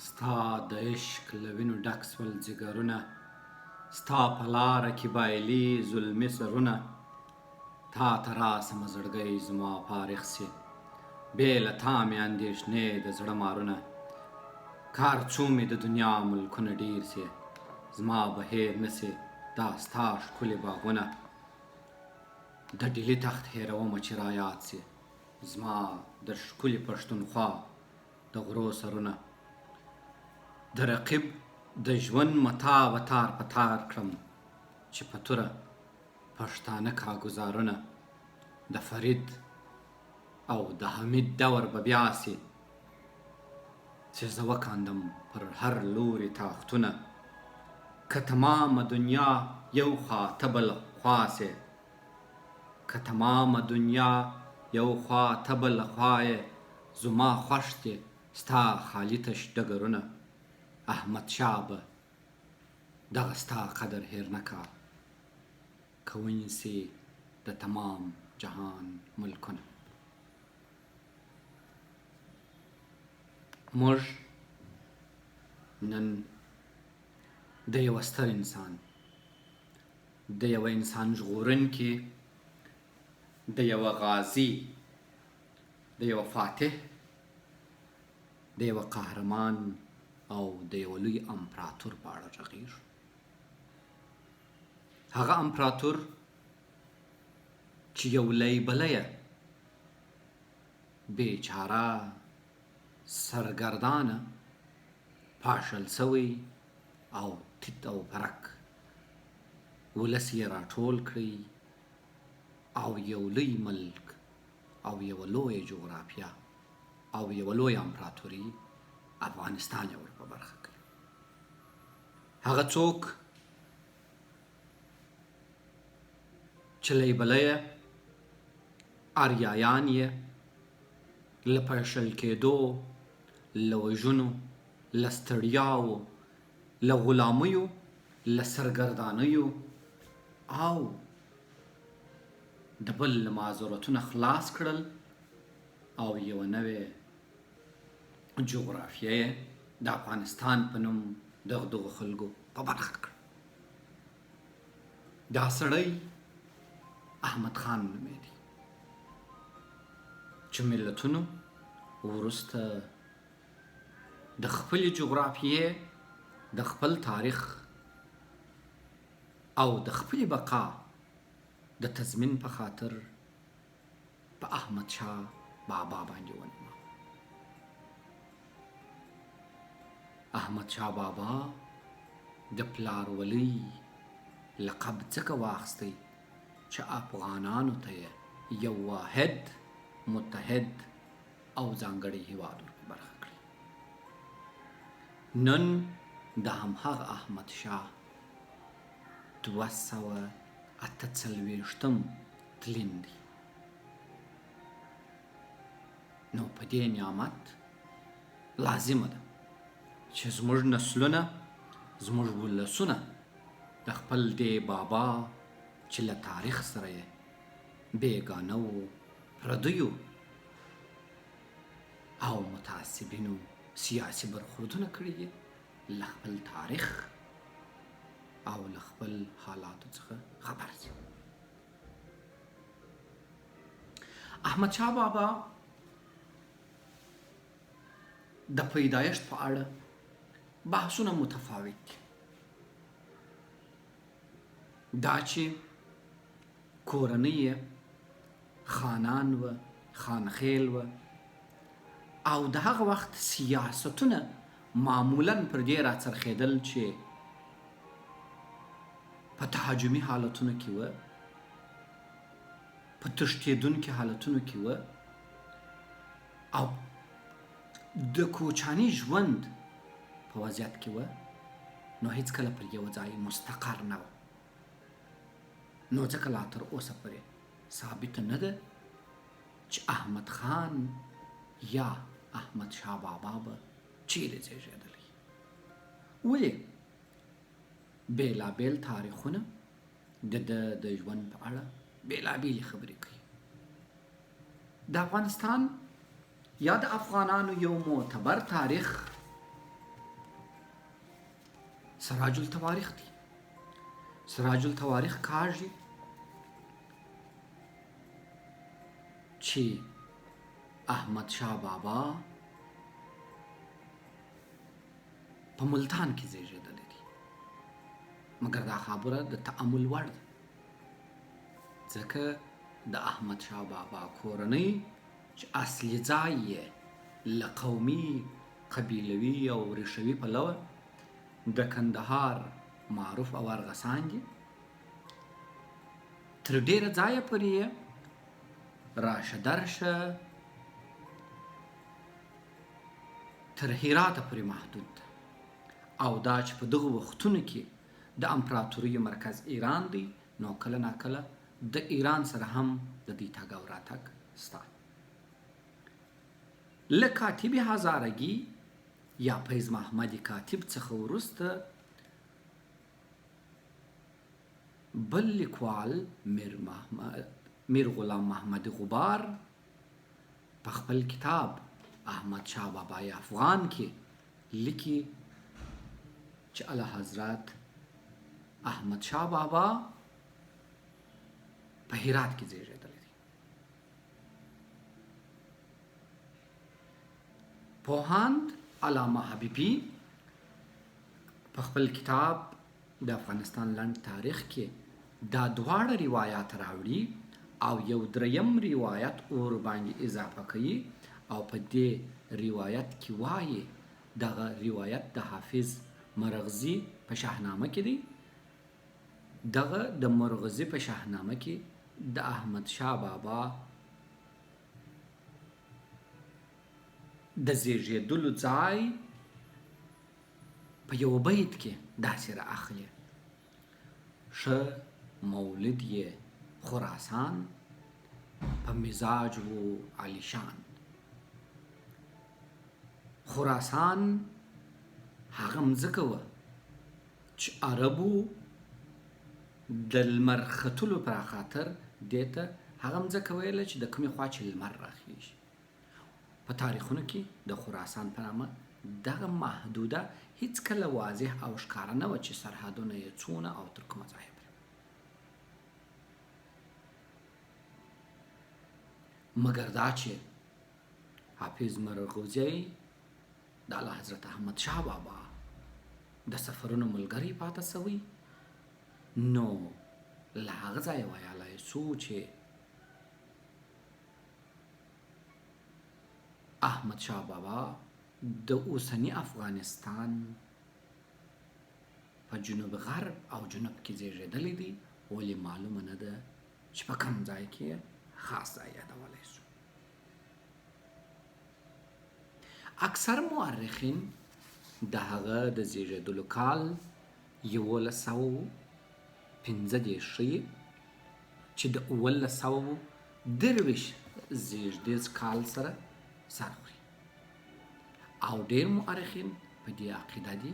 ستا د عشق له وینو ډک سول ځګرونه، ستا په لاره کې بایلي ظلمي سرونه. تا ته راسمه زړګی زما فارغ سي، بې له تا مې اندېښنې د زړه مارونه. کار څو مې د دنیا ملکونه ډېر سي، زما به هېر نه سي دا ستا ښکلي باغونه. د ډیلي تخت هېرومه چې رایاد سي، زما د ښکلي پښتونخوا د غرو سرونه. د رقیب د ژوند متاع تار په تار کړم، چې په توره پښتانه کاګزارونه. د فرید او د حمید دور به بیا سي، چې زه وکاندم پر هر لوري تاختونه. که تمامه دنیا یو خوا ته بل خوا سې، که تمامه دنیا یو خوا ته بل خوا یې، زما خوښ دي ستا خالي تش ډګرونه. احمد شاه به دغه ستا قدر هېر نه کا، که ونیسي د تمام جهان ملکونه. موږ نن د یوه ستر انسان، د یوه انسان ژغورونکي، د یوه غازي، د یوه فاتح، د یوه قهرمان او د یوه لوی امپراتور په اړه غږیږو. هغه امپراتور چې یو لیبلیه بیچاره سرګردانه پاشل سوی او تیت او پرک ولس یې راټول کړی، او یو لوی ملک او یوه لویه جغرافیه او یوه لویه امپراتوري افغانستان یې ور په برخه کړي. هغه څوک چې لیبلیه اریایان یې له پاشل کېدو، له وژنو، له ستړیاوو، له غلامیو، له سرګردانیو او د بل له معذورتونه خلاص کړل، او یوه نوې جغرافیه یې د افغانستان په نوم دغو خلکو په برخه کړ. دا سړی احمد خان نومېدی، چې ملتونو وروسته د خپلې جغرافیې، د خپل تاریخ او د خپلې بقا د تضمین په خاطر په احمد شاه بابا باندې ونومه. احمد شاه بابا د پلار ولی لقب ځکه واخیستی چې افغانانو ته یې یو واحد، متحد او ځانګړی هیواد ور په برخه کړي. نن د همهغه احمد شاه 248م تلین دی. نو په دې نعمت لازمه ده چې زموږ نسلونه، زموږ ولسونه د خپل دې بابا چې له تاریخ سره یې بېګانه و، پردیو او متعصبینو سیاسي برخوردونه کړي دي، له خپل تاریخ او له خپل حالاتو څخه خبر شي. احمد شاه بابا د پیدایښت په اړه بحثونه متفاوت دي. دا چې کورنۍ یې خانان و، خانخیل و، او د هغه وخت سیاستونه معمولا پر دې راڅرخېدل چې په تهاجمي حالتونو کې و، په تښتېدونکي حالتونو کې و، او د کوچاني ژوند په وضعیت کې و. نو هیڅکله پر یو ځای مستقر نه و. نو ځکه لا تر اوسه پورې ثابته نه ده چې احمد خان یا احمد شاه بابا به چیرې زیږېدلی. ولې بېلابېل تاریخونه د ژوند په اړه بېلابېلې خبرې کوي. د افغانستان یا د افغانانو یو معتبر تاریخ سراج التواریخ دی. سراج التواریخ کاږي چې احمد شاه بابا په ملتان کې زیږېدلی دی، مګر دا خبره د تأمل وړ ده، ځکه د احمد شاه بابا کورنۍ چې اصلي ځای یې له قومي، قبیلوي او ریښوي پلوه د کندهار معروف او ارغسان دي، تر ډیره ځایه پورې یې راشه درشه تر هراته پورې محدود ده، او دا چې په دغه وختونو کې د امپراتورۍ مرکز ایران دی، نو کله ناکله د ایران سره هم د دوی تګ او راتګ سته. له کاتب هزارګي یا فیض محمد کاتب څخه وروسته بل لیکوال میر غلام محمد غبار په خپل کتاب احمد شاه بابای افغان کې لیکي چې اعلی حضرت احمد شاه بابا په هرات کې زیږېدلی دی. پوهاند علامه حبیبي په خپل کتاب د افغانستان لنډ تاریخ کې دا دواړه روایات راوړي او یو دریم روایت اور باندې اضافه کوي، او په دې روایت کې وایي دغه روایت د حافظ مرغزي په شاهنامه کې دی. دغه د مرغزي په شاهنامه کې د احمد شاه بابا د زیږېدلو ځای په یو بیت کې داسې را اخلي: ښه مولد یې خراسان، په مزاج و علیشان. خراسان هغه مځکه وه چې عربو د لمر ختلو پر خاطر دې ته هغه مځکه ویله چې د کومې خوا چې لمر راخیږي. په تاریخونو کې د خراسان په نامه دغه محدوده هیڅ کله واضح او ښکاره نه وه چې سرحدونه یې څونه او تر کومه ځایه پورې. مګر دا چې حافظ مرغزي د اعلی حضرت احمد شاه بابا د سفرونو ملګری پاته سوی، نو له هغه ځایه ویلی سو چې احمد شاه بابا د اوسني افغانستان په جنوب غرب او جنوب کې زیږېدلی دی، ولې معلومه نه ده چې په کوم ځای کې خاص ځای یادولی سو. اکثر مورخین د هغه د زیږېدلو کال 1115 ښیي چې د 1923 زیږدیز کال سره سر خوري، او ډېر مورخین په دې عقیده دي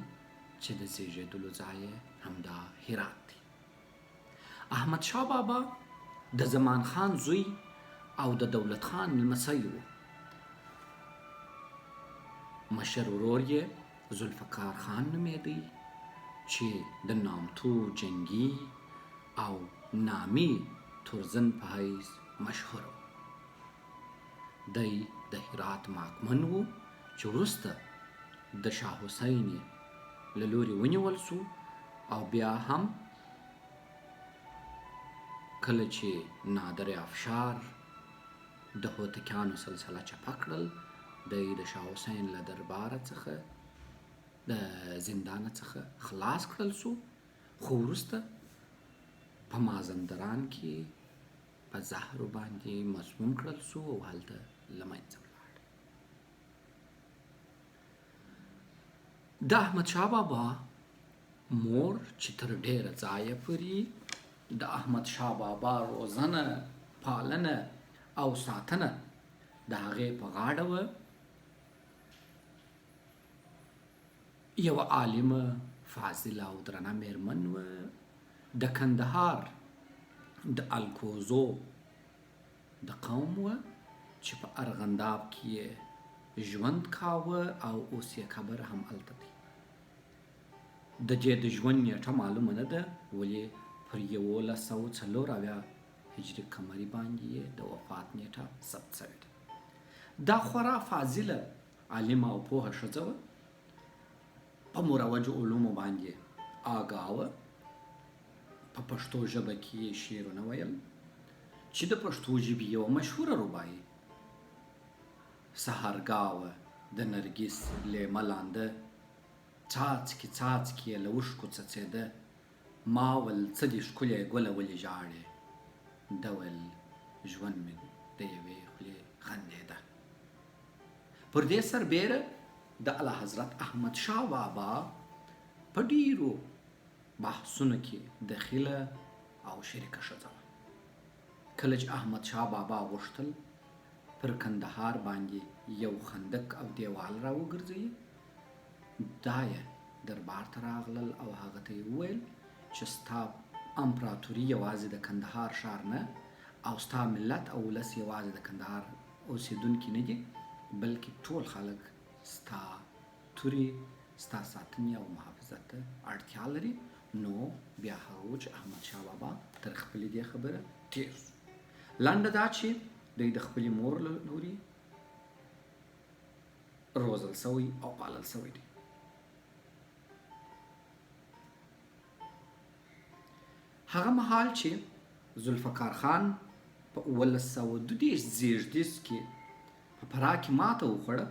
چې د زیږېدلو ځای همدا هرات دی. احمد شاه بابا د زمان خان زوی او د دولت خان لمسی و. مشر ورور یې ذوالفقار خان نومېدی چې د نامتو جنګي او نامي تورزن په حیث مشهور و. دی د هرات واکمن و چې وروسته د شاه حسین له لوري ونیول سو، او بیا هم کله چې نادر افشار د هوتکیانو سلسله چپه کړل، دی د شاه حسین له درباره څخه د زندانه څخه خلاص کړل سو، خو وروسته په مازندران کې په زهرو باندې مسموم کړل سو او هلته له منځه ولاړ. د احمد شاه بابا مور چې تر ډیره ځایه پورې د احمد شاه بابا روزنه، پالنه او ساتنه د هغې په غاړه وه، یوه عالمه، فاضله او درنه میرمن وه. د کندهار د الکوزو د قوم وه چې په ارغنداب کې ژوند کاوه او اوس یې قبر هم هلته دی. د دې د ژوند نیټه معلومه نه ده ولې پر 1140 هجري قمري باندې یې د وفات نیټه ثبت شوې ده. دا خورا فاضله عالمه او پوهه ښځه وه، په مروجو علومو باندې آګاه وه، په پښتو ژبه کې یې شعرونه ویل چې د پښتو ژبې یوه مشهوره رباعي سهارګاه وه. د نرګس لیمه لانده څاڅکي څاڅکي یې له اوښکو څڅېده، ما ول څه دې ښکلې ګله ولې ژاړې، ده ویل ژوند مې د یوې خولې خندېده. پر دې سربیره د اعلی حضرت احمد شاه بابا په ډیرو بحثونو کې دخیله او شریکه ښځه وه. کله چې احمد شاه بابا غوښتل پر کندهار باندې یو خندق او دیوال را وګرځوي، دا یې دربار ته راغلل او هغه ته یې وویل چې ستا امپراتوري یوازې د کندهار ښار نه او ستا ملت او ولس یوازې د کندهار اوسېدونکي نه دي، بلکې ټول خلک ستا تورې ستا ساتنې او محافظت ته اړتیا لري. نو بیا هغه و چې احمد شاه بابا تر خپلې دې خبره تېر شو. لنډه دا چې دوی د خپلې مور له لوري روزل سوی او پالل سوی دی. هغه مهال چې ذوالفقار خان په 1932 زیږدیز کې په فراه کې ماته وخوړه،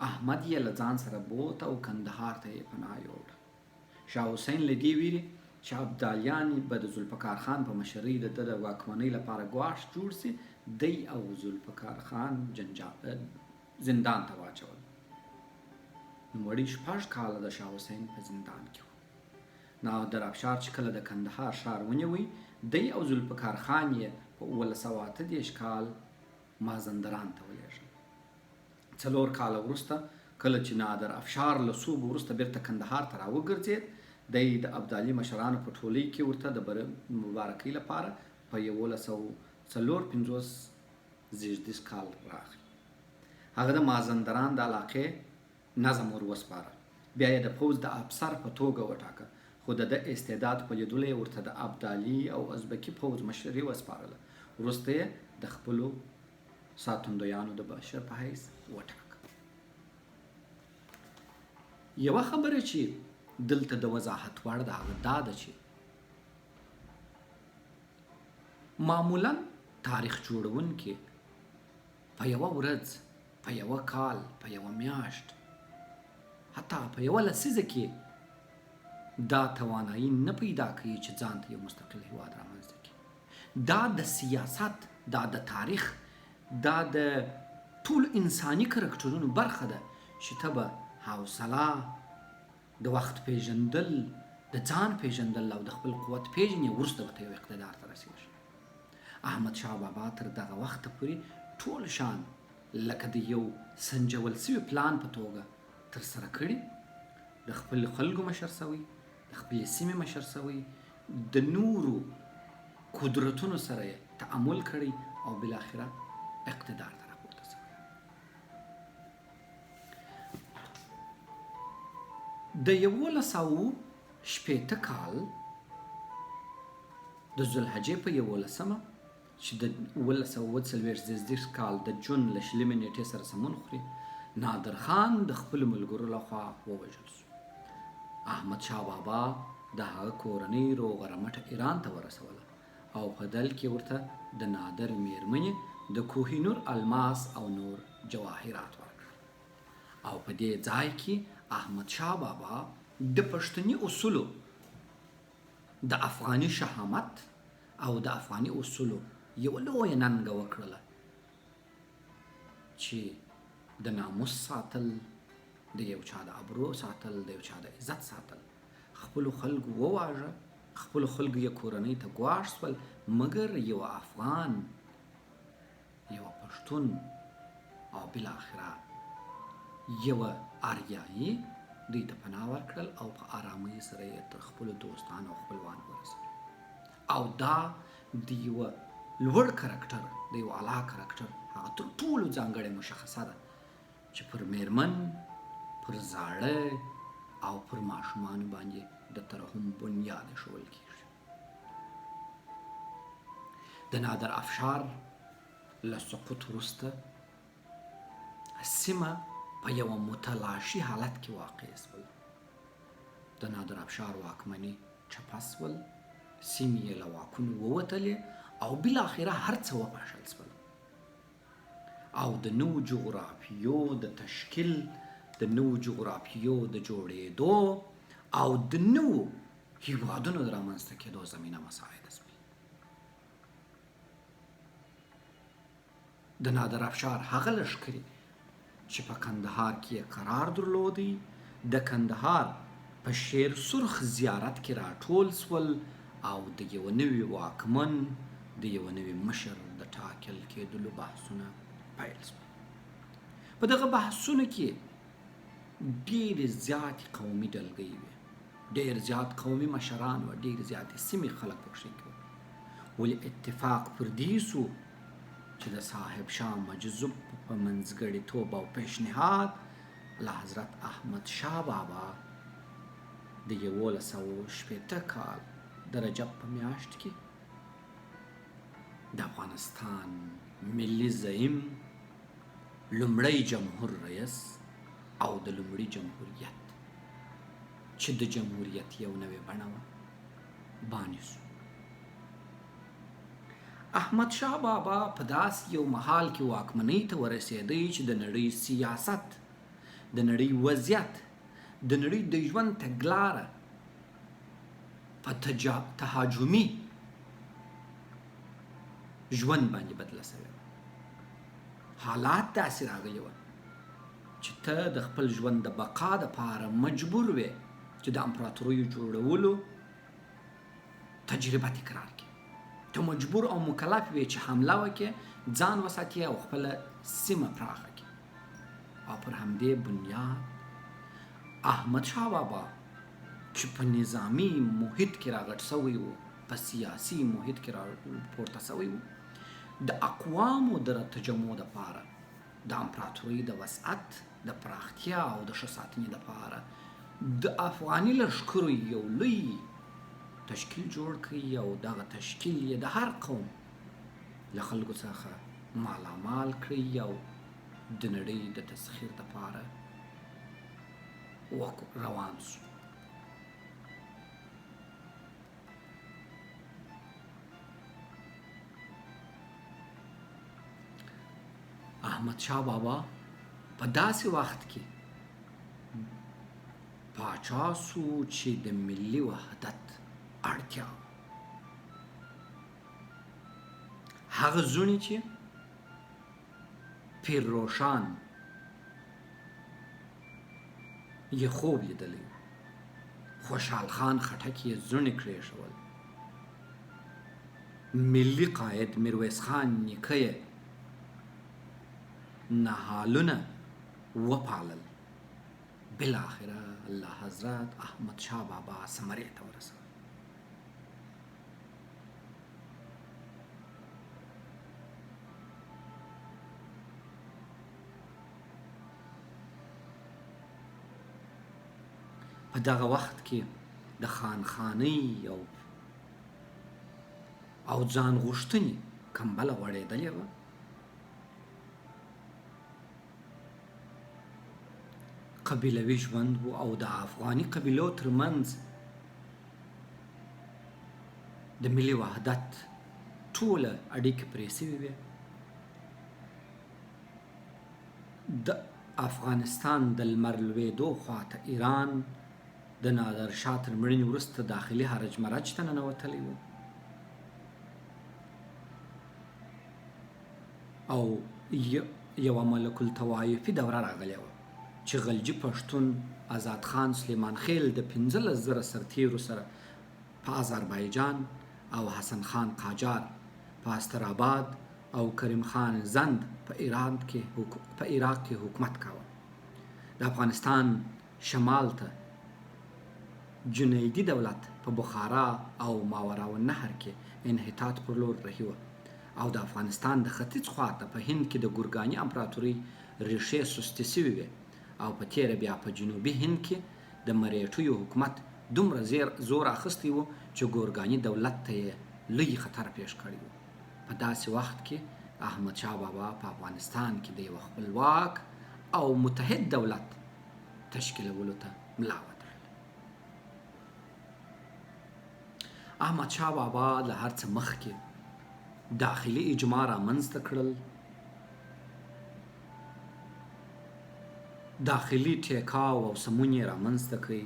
احمد یې له ځان سره بوت او کندهار ته یې پناه یووړه. شاه حسین له دې ویرې چې ابدالیان به د ذوالفقار خان په مشرۍ د ده د واکمنۍ لپاره ګواښ جوړ سي، دی او ذوالفقار خان زندان ته واچول. نوموړي 6 کاله د شاه حسین په زندان کې و. نادر افشار چې کله د کندهار ښار ونیوی، دی او ذوالفقار خان یې په 1938 کال مازندران ته ولېږل. 4 کاله وروسته کله چې نادر افشار له صوب وروسته بیرته کندهار ته راوګرځېد، دی د ابدالي مشرانو په ټولۍ کې ورته د مبارکۍ لپاره په 1954 زیږدیز کال راغی. هغه د مازندران د علاقې نظم ور وسپاره، بیا یې د پوځ د افسر په توګه وټاکه، خو د ده استعداد په لیدلو یې ورته د ابدالي او ازبکي پوځ مشري وسپارله. وروسته یې د خپلو ساتندویانو د بشر په حیث وټاکه. یوه خبره چې دلته د وضاحت وړ ده هغه دا ده چې معمولا تاریخ جوړونکي په یوه ورځ، په یوه کال، په یوه میاشت، حتی په یوه لسیزه کې دا توانایي نه پیدا کوي چې ځان ته یو مستقل هیواد رامنځته کړي. دا د سیاست، دا د تاریخ، دا د ټول انساني کرکټرونو برخه ده چې ته به حوصله، د وخت پیژندل، د ځان پیژندل او د خپل قوت پیژنې، وروسته به ته یو اقتدار ته رسېږي. احمد شاه بابا تر دغه وخته پورې ټول شان لکه د یو سنجول سوي پلان په توګه ترسره کړي. د خپل خلکو مشر سوی، د خپلې سیمې مشر سوی، د نورو قدرتونو سره یې تعامل کړی او بالاخره اقتدار ته راپورته سوی. د 1960 کال د ذوالحجې په 11مه چې د 1940 کال د جون له 20 نیټې سره سمون خوري، نادر خان د خپلو ملګرو لخوا ووژل شو. احمد شاه بابا د هغه کورنۍ روغه رمټه ایران ته ورسوله او په دل کې ورته د نادر میرمنې د کوهینور الماس او نور جواهرات ورکړل. او په دې ځای کې احمد شاه بابا د پښتني اصولو، د افغاني شهامت او د افغاني اصولو یو لویه ننګه وکړله چې د ناموس ساتل، د یو چا د ابرو ساتل، د یو چا د عزت ساتل. خپلو خلکو وواژه، خپلو خلکو یې کورنۍ ته ګواښ شول، مګر یو افغان، یو پښتون او بالاخره یو آریایي دوی ته پناه ورکړل او په آرامۍ سره یې تر خپلو دوستانو او خپلوانو ورسول. او دا د یوه لوړ کرکټر، د یو اعلی کرکټر هغه تر ټولو ځانګړې مشخصه ده چې پر میرمن، پر زاړه او پر ماشومانو باندې د ترحم بنیاد ایښودل کیږي. د نادر افشار له سقوط وروسته سیمه په یوه متلاشي حالت کې واقع شول. د نادر افشار واکمني چپه شول، سیمې یې له واکونو ووتلې او بالاخره هر څه وپاشل شول. او د نوو جغرافیو د تشکیل، د نوو جغرافیو د جوړېدو او د نوو هیوادونو د رامنځته کېدو زمینه مساعده شول. د نادر افشار هغه لښکرې چې په کندهار کې یې قرار درلودی د کندهار په شیر سرخ زیارت کې راټول شول او د یوه نوي واکمن، د یوه نوي مشر د ټاکل کېدلو بحثونه پیل شول. په دغه بحثونو کې ډېرې زیاتې قومي ډلګۍ وې، ډېر زیات قومي مشران وه، ډېر زیاتې سیمې خلک پکښې کې وو. ولې اتفاق پر دې سو چې د صاحب شاه مجذوب په منځګړیتوب او پیشنهاد له حضرت احمد شاه بابا د 1160 کال د رجب په میاشت کې د افغانستان ملي زعیم، لومړی جمهور رئیس او د لومړي جمهوریت چې د جمهوریت یو نوې بڼه وه باني سو. احمد شاه بابا په داسې یو مهال کې واکمنۍ ته ورسېدی چې د نړۍ سیاست، د نړۍ وضعیت، د نړۍ د ژوند تګلاره په تهاجمي ژوند باندې بدله شوې وه. حالات داسې راغلي وه چې ته د خپل ژوند د بقا دپاره مجبور وې چې د امپراتوریو جوړولو تجربه تکرار کړې. ته مجبور او مکلف وې چې حمله وکړې، ځان وساتې او خپله سیمه پراخه کړې. او پر همدې بنیاد احمد شاه بابا چې په نظامی محیط کې راغټ شوی و، په سیاسي محیط کې راپورته شوی و، د اقوامو د تجمع دپاره، د امپراتورۍ د وسعت د پراختیا او د ښه ساتنې دپاره د افغاني لښکرو یو لوی تشکیل جوړ کړي او دغه تشکیل یې د هر قوم له خلکو څخه مالامال کړي او د نړۍ د تسخیر دپاره روان شو. احمد شاه بابا په داسې وخت کې پاچا سو چې د ملي وحدت اړتیا، هغه زونې چې پیر روشان یې خوب لیدلی، خوشحال خان خټک یې زونې کړېښول، ملي قاید میرویس خان نیکه یې نهالونه وپالل. بالاخره الله حضرت احمد شاه بابا ثمرې ته ورسول. په دغه وخت کې د خانخانۍ او ځان غوښتنې کمبله غوړېدلې وه. قبیلوي ژوند و او د افغاني قبیلو ترمنځ د ملي وحدت ټوله اړیکې پرې سوې وې. د افغانستان د لمر لوېدو خواته ایران د نادر شاه تر مړینې وروسته داخلي هرج مرج ته ننوتلی و او یوه ملک الطوایفي دوره راغلی وه چې غلجي پښتون آزاد خان سلیمان خېل د 15,000 سرتیرو سره په آذربایجان او حسن خان قاجار په استراباد او کریم خان زند په عراق کې حکومت کاوه. د افغانستان شمال ته جنیدي دولت په بخارا او ماوراءالنهر کې انحطاط پر لور رهي وه او د افغانستان د ختیځ خواته په هند کې د ګورګاني امپراتورۍ ریښې سستې سوې وې او په تیره بیا په جنوبي هند کې د مرهټیو حکومت دومره زور اخیستی و چې ګورګاني دولت ته یې لوی خطر پیش کړی و. په داسې وخت کې احمدشاه بابا په افغانستان کې د یو خپلواک او متحد دولت تشکیلولو ته ملا وتړله. احمدشاه بابا له هر څه مخکې داخلي اجماع رامنځته کړل، داخلي ټیکاو او سمون یې رامنځته کړئ،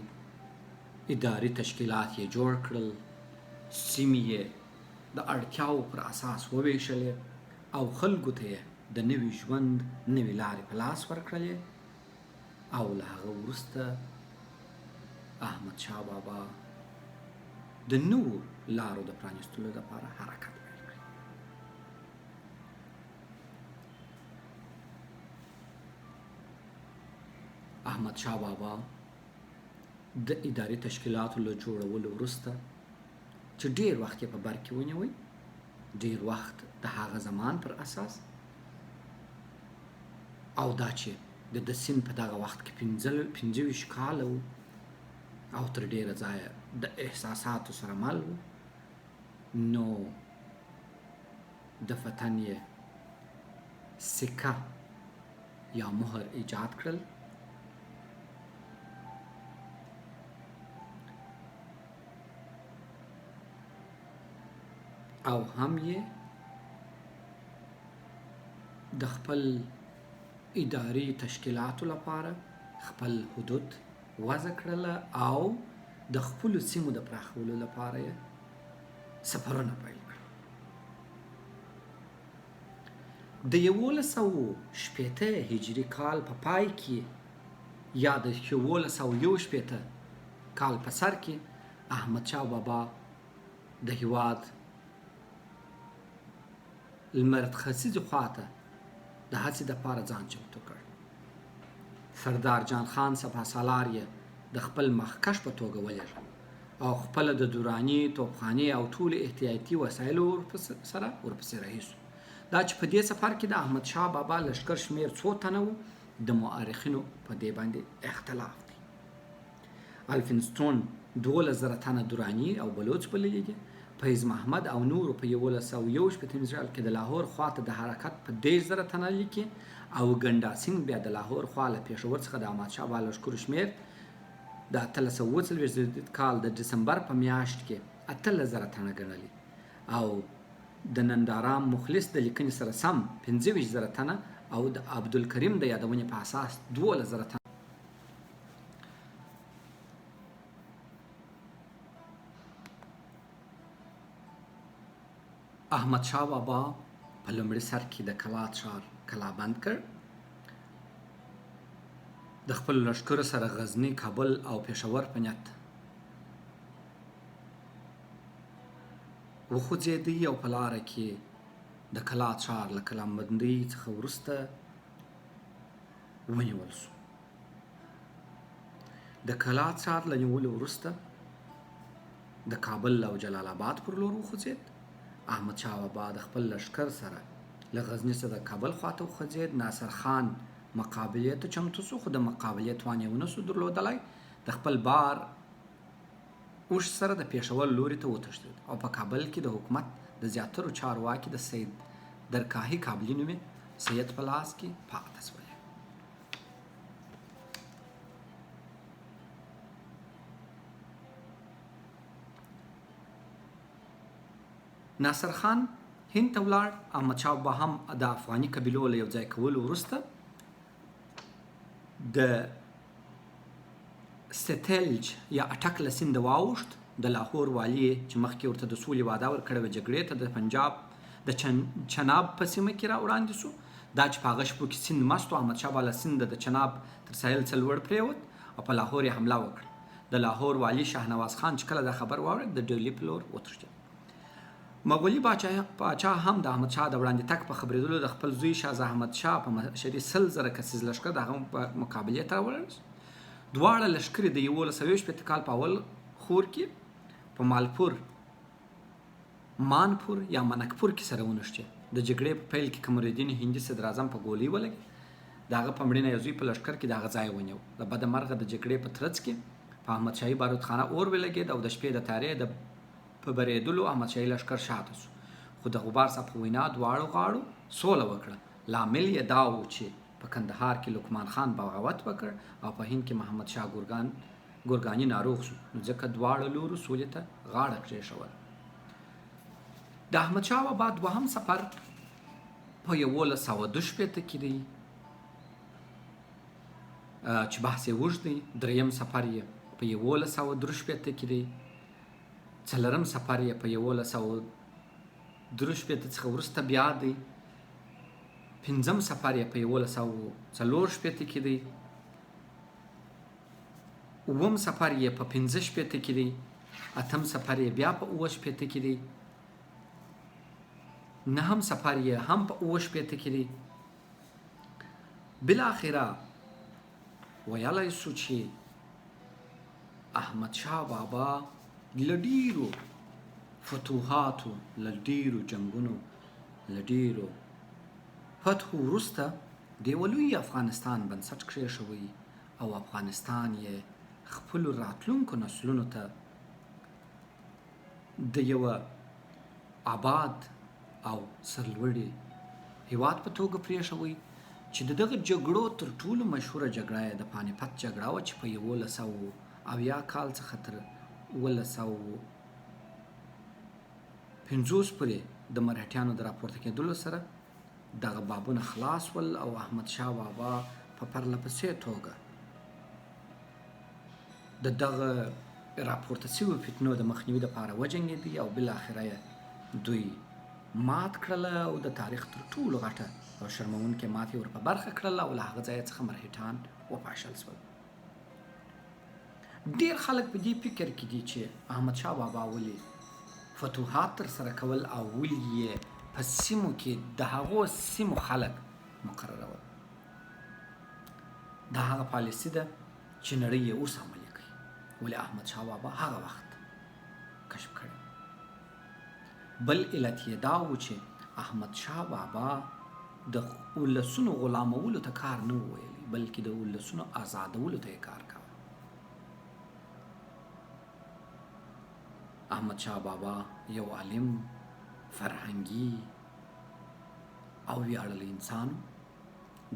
اداري تشکیلات یې جوړ کړل، سیمې یې د اړتیاو پر اساس وویشلې او خلکو ته یې د نوي ژوند نوې لارې په لاس ورکړلې. او له هغه وروسته احمدشاه بابا د نوو لارو د پرانیستلو لپاره حرکت پیل کړ. احمدشاه بابا د اداري تشکیلاتو له جوړولو وروسته چې ډیر وخت یې په بر کې ونیوی، ډیر وخت د هغه زمان پر اساس، او دا چې د سیند په دغه وخت کې 25 کاله و او تر ډیره ځایه د احساساتو سره مل و، نو د فتن یې سکه یا مهر ایجاد کړل. او هم یې د خپل اداري تشکیلاتو لپاره خپل حدود وضع کړله او د خپلو سیمو د پراخولو لپاره یې سفرونه پیل کړل. د 1160 هجري کال په پای کې یا د 1161 کال په سر کې احمدشاه بابا د هیواد لمرد ختیځې خواته د هڅې دپاره ځان چمتو کړ. سردار جان خان سپه سالار یې د خپل مخکش په توګه ولېږه او خپله د دوراني توپخانې او ټولو احتیاطي وسایلو سره ورپسې رهي سو. دا چې په دې سفر کې د احمدشاه بابا لښکر شمېر څو تنه و، د مورخینو په دې باندې اختلاف دی. الفنستون 12,000 تنه دوراني او بلوچ بللي دي. فیض محمد او نورو په 1161 کې د لاهور خواته د حرکت په 10,000 تنه لیکي او ګنډا سینګ بیا د لاهور خوا له پېښور څخه د احمدشاه بابا لښکرو شمېر د 1840 کال د ډسمبر په میاشت کې 18,000 تنه ګڼلي او د نندارام مخلص د لیکنې سره سم 25,000 تنه او د عبدالکریم د یادونې په اساس 12,000 تنه. احمدشاه بابا په لومړي سر کې د کلات ښار کلابند کړ، د خپل لښکرو سره غزني، کابل او پېښور په نیت وخوځېدی او په لاره کې د کلات ښار له کلابندۍ څخه وروسته ونیول شو. د کلات ښار له نیولو وروسته د کابل او جلال آباد پر لور وخوځېد. احمدشاه بابا د خپل لښکر سره له غزني څخه د کابل خواته وخوځېد. ناصر خان مقابلې ته چمتو شو، خو د مقابلې توان یې ونه شو درلودلی. د خپل بار اوښ سره د پېښور لوري ته وتښتېد او په کابل کې د حکومت د زیاترو چارواکي د سید درکاهي کابلي نومې سید په لاس کې پاته شول. ناصر خان هند ته ولاړ. احمدشاه بابا هم د افغاني قبیلو له یو ځای کولو وروسته د ستلج یا اټک له سینده واوښت. د لاهور والي چې مخکې ورته د سولې وعده ورکړې وه جګړې ته د پنجاب د چناب په سیمه کې را وړاندې شو. دا چې په هغه شپو کې سیند مست و، احمدشاه بابا له سینده د چناب تر ساحل څه لوړ پرېوت او په لاهور یې حمله وکړه. د لاهور والي شاهنواز خان چې کله دا خبر واورېد د ډهلي په لور وتښتېد. مغولي پاچا هم د احمدشاه د وړاندې تګ په خبرېدلو د خپل زوی شاه احمد شاه په مشري 100,000 کسیز لښکر د هغه مقابلې ته راوړل. دواړه لښکرې د 1160 کال په اول خور کې په مالپور مانپور یا منکپور کې سره ونښتې. د جګړې په پیل کې قمرالدین هندي صدراعظم په ګولۍ ولګېد. د هغه په مړینه یو زوی په لښکر کې د هغه ځای ونیو. د بده مرغه د جګړې په ترڅ کې په احمدشاهي بارودخانه اور ولګېد او د شپې د تیارې د په بریدلو احمدشاهي لښکر شاته شو، خو د غبار صاحب په وینا دواړو غاړو سوله وکړه. لامل یې دا و چې په کندهار کې لقمان خان بغاوت وکړ او په هند کې محمد شاه ګورګاني ناروغ شو، نو ځکه دواړو لورو سولې ته غاړه کېښوله. د احمدشاه بابا دوهم سفر په 1162 کې دی چې بحث یې اوږد دی. دریم سفر یې په 1163 کې دی. څلورم سفر یې په 1163 څخه وروسته بیا دی. پنځم سفر یې په 1164 کې دی. اووم سفر یې په 15 کې دی. اتم سفر یې بیا په 68 کې دی. نهم سفر یې هم په 68 کې دی. بالاخره ویلای شو چې احمدشاه بابا له ډیرو فتوحاتو، له ډیرو جنګونو، له ډیرو فتحو وروسته د یوه لوی افغانستان بنسټ کېښوی او افغانستان یې خپلو راتلونکو نسلونو ته د یوه آباد او سرلوړي هیواد په توګه پرېښوی چې د دغه جګړو تر ټولو مشهوره جګړه یې د پانیپت جګړه وه چې په 1180 کال څخه تر 1150 پورې د مرهټیانو د راپورته کېدلو سره دغه بابونه خلاص ول او احمدشاه بابا په پرله پسې توګه د دغه راپورته شویو فتنو د مخنیوي دپاره وجنګېدی او بالاخره یې دوی مات کړله او د تاریخ تر ټولو غټه او شرموونکې ماتې ور په برخه کړله او له هغه ځایه څخه مرهټان وپاشل شول. ډېر خلک په دې فکر کې دي چې احمدشاه بابا ولې فتوحات ترسره کول او ولې یې په سیمو کې د هغو سیمو خلک مقررول. دا هغه پالیسي ده چې نړۍ یې اوس عملي کوي، ولې احمدشاه بابا هغه وخت کشف کړی. بل علت یې دا و چې احمدشاه بابا د ولسونو غلامولو ته کار نه ویلی، بلکې د ولسونو آزادولو ته یې کار کاوه. احمدشاه بابا یو عالم، فرهنګي او ویاړلی انسان.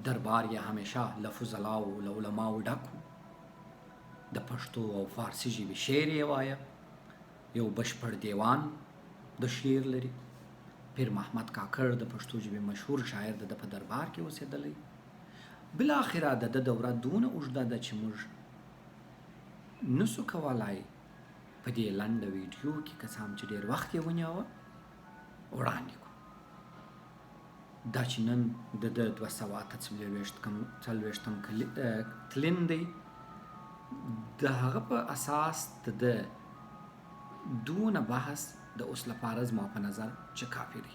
دربار یې همیشه له فضلاو له علماو ډک و. د پښتو او فارسي ژبې شعر یې وایه. یو بشپړ دیوان د شعر لري. پیر محمد کاکړ د پښتو ژبې مشهور شاعر د په دربار کې اوسېدلی. بالاخره د ده دوره دونه اوږده ده چې موږ نسو کولی په دې لنډه ویډیو کې که څه هم چې ډېر وخت یې ونیوه وړاندې کړو. دا چې نن د ده 248 تلین دی، د هغه په اساس د ده دونه بحث د اوس لپاره زما په نظر چې کافي دی.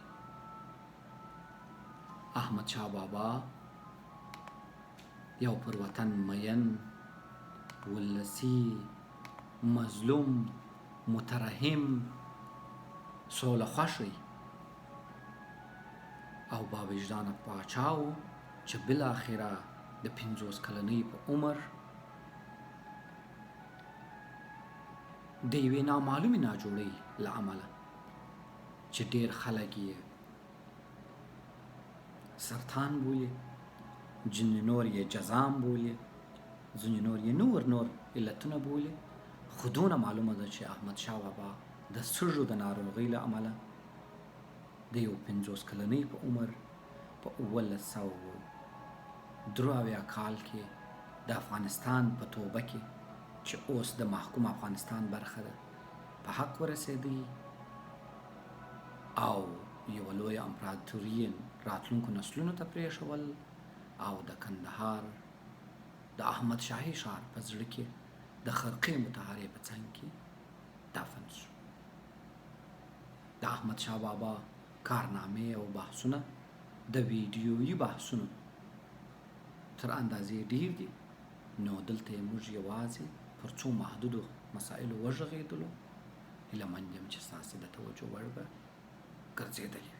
احمدشاه بابا یو پر وطن مین، ولسی، مظلوم، مترحم، سوله خوښی او باوجدانه پاچا و چې بالاخره د 50 کلنۍ په عمر د یوې نامعلومې ناجوړۍ له امله چې ډېر خلک یې سرطان بولي، ځینې نور یې جذام بولي، ځینې نور یې نور علتونه بولي، خو دونه معلومه ده چې احمدشاه بابا د سږو د ناروغۍ له امله د یو 50 کلنۍ په عمر په 1973 کال کې د افغانستان په توبه کې چې اوس د محکوم افغانستان برخه ده په حق ورسېدی او یوه لویه امپراتوري راتلونکو نسلونو ته پرېښول او د کندهار د احمد شاهي ښار په زړه کې د خرقې مطهرې په څنګ کې دفن شو. د احمدشاه بابا کارنامې او بحثونه د ویډیویي بحثونو تر اندازې ډیر دي، نو دلته موږ یوازې پر څو محدودو مسایلو وغږېدلو. هیله مند یم چې ستاسې د توجه وړ به ګرځېدلې وي.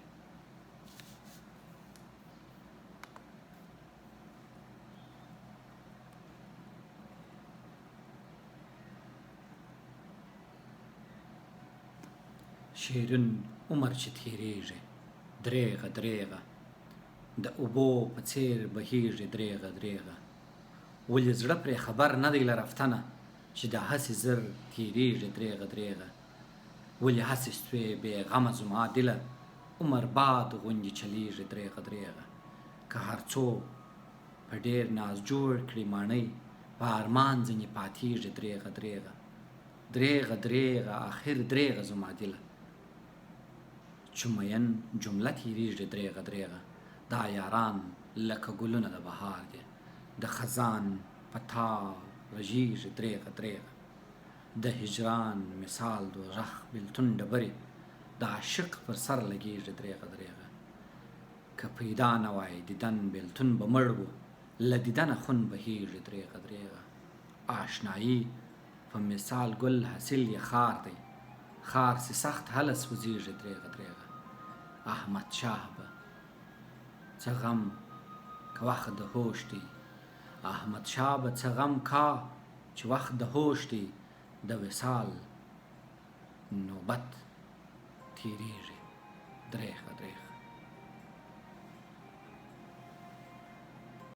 شیرین عمر چې تیریږي دریغه دریغه د اوبو په څیر بهیږي دریغه دریغه ولې زړه پرې خبر نه دی له رفتنه چې د هسې زر تیریږي دریغه دریغه ولې هسې سوې بې غمه زما دله عمر باد غوندې چلیږي دریغه دریغه که هر څوک په ډېر ناز جوړ کړي ماڼۍ په ارمان ځینې پاتېږي دریغه دریغه دریغه دریغه آخر دریغه زما دله چې مین جمله تیریږي دریغه دریغه دا یاران لکه ګلونه د بهار دي د خزان په تار رژیږي دریغه دریغه د هجران مثال دوزخ بېلتون ډبرې د عاشق پر سر لګېږي دریغه دریغه که پیدا نه وای دیدن بېلتون به مړ و له دیدنه خون بهیږي دریغه دریغه آشنایي په مثال ګل حاصل یې خار دی خار سي سخت هله سوځېږي دریغه دریغه احمد شاه به څه غم که وخت د هوش دی احمد شاه به څه غم کا چې وخت د هوش دی د وصال نوبت تیریږي دریغه دریغه